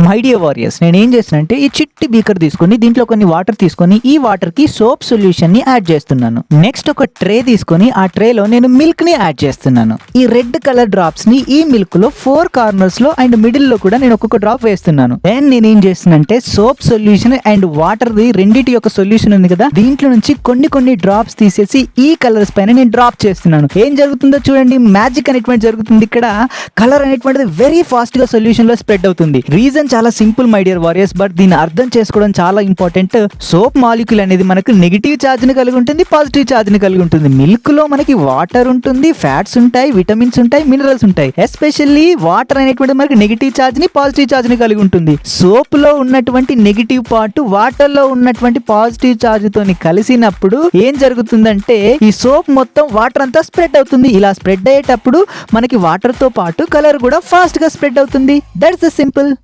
My dear warriors, నేను ఏం చేస్తానంటే ఈ చిట్టి బీకర్ తీసుకొని దీంట్లో కొన్ని వాటర్ తీసుకొని ఈ వాటర్ కి సోప్ సొల్యూషన్ ని యాడ్ చేస్తున్నాను. నెక్స్ట్ ఒక ట్రే తీసుకొని ఆ ట్రేలో నేను మిల్క్ ని యాడ్ చేస్తున్నాను. ఈ రెడ్ కలర్ డ్రాప్స్ ని ఈ మిల్క్ లో 4 కార్నర్స్ లో అండ్ మిడిల్ లో కూడా నేను ఒక్కొక్క డ్రాప్ వేస్తున్నాను. దెన్ నేను ఏం చేస్తున్నానంటే soap solution and water the రెండిటి యొక్క సొల్యూషన్ ఉంది కదా, దీంట్లో నుంచి కొన్ని డ్రాప్స్ తీసేసి ఈ కలర్స్ పైన నేను డ్రాప్ చేస్తున్నాను. ఏం జరుగుతుందో చూడండి, మ్యాజిక్ అనేటువంటి జరుగుతుంది. ఇక్కడ కలర్ అనేటువంటిది వెరీ ఫాస్ట్ గా సొల్యూషన్ లో స్ప్రెడ్ అవుతుంది. రీజన్ చాలా simple my dear warriors, but దీన్ని అర్థం చేసుకోవడం చాలా ఇంపార్టెంట్. సోప్ మాలిక్యూల్ అనేది మనకు నెగిటివ్ ఛార్జ్ ని కలిగి ఉంటుంది, పాజిటివ్ ఛార్జ్ ని కలిగి ఉంటుంది. మిల్క్ లో మనకి వాటర్ ఉంటుంది, ఫ్యాట్స్ ఉంటాయి, విటమిన్స్ ఉంటాయి, మినరల్స్ ఉంటాయి. ఎస్పెషల్లీ వాటర్ అనేటువంటి మనకి నెగిటివ్ ఛార్జ్ ని పాజిటివ్ ఛార్జ్ ని కలిగి ఉంటుంది. సోప్ లో ఉన్నటువంటి నెగిటివ్ పార్ట్ వాటర్ లో ఉన్నటువంటి పాజిటివ్ ఛార్జ్ తోని కలిసినప్పుడు ఏం జరుగుతుందంటే ఈ సోప్ మొత్తం వాటర్ అంతా స్ప్రెడ్ అవుతుంది. ఇలా స్ప్రెడ్ అయ్యేటప్పుడు మనకి వాటర్ తో పాటు కలర్ కూడా ఫాస్ట్ గా స్ప్రెడ్ అవుతుంది. That's the simple.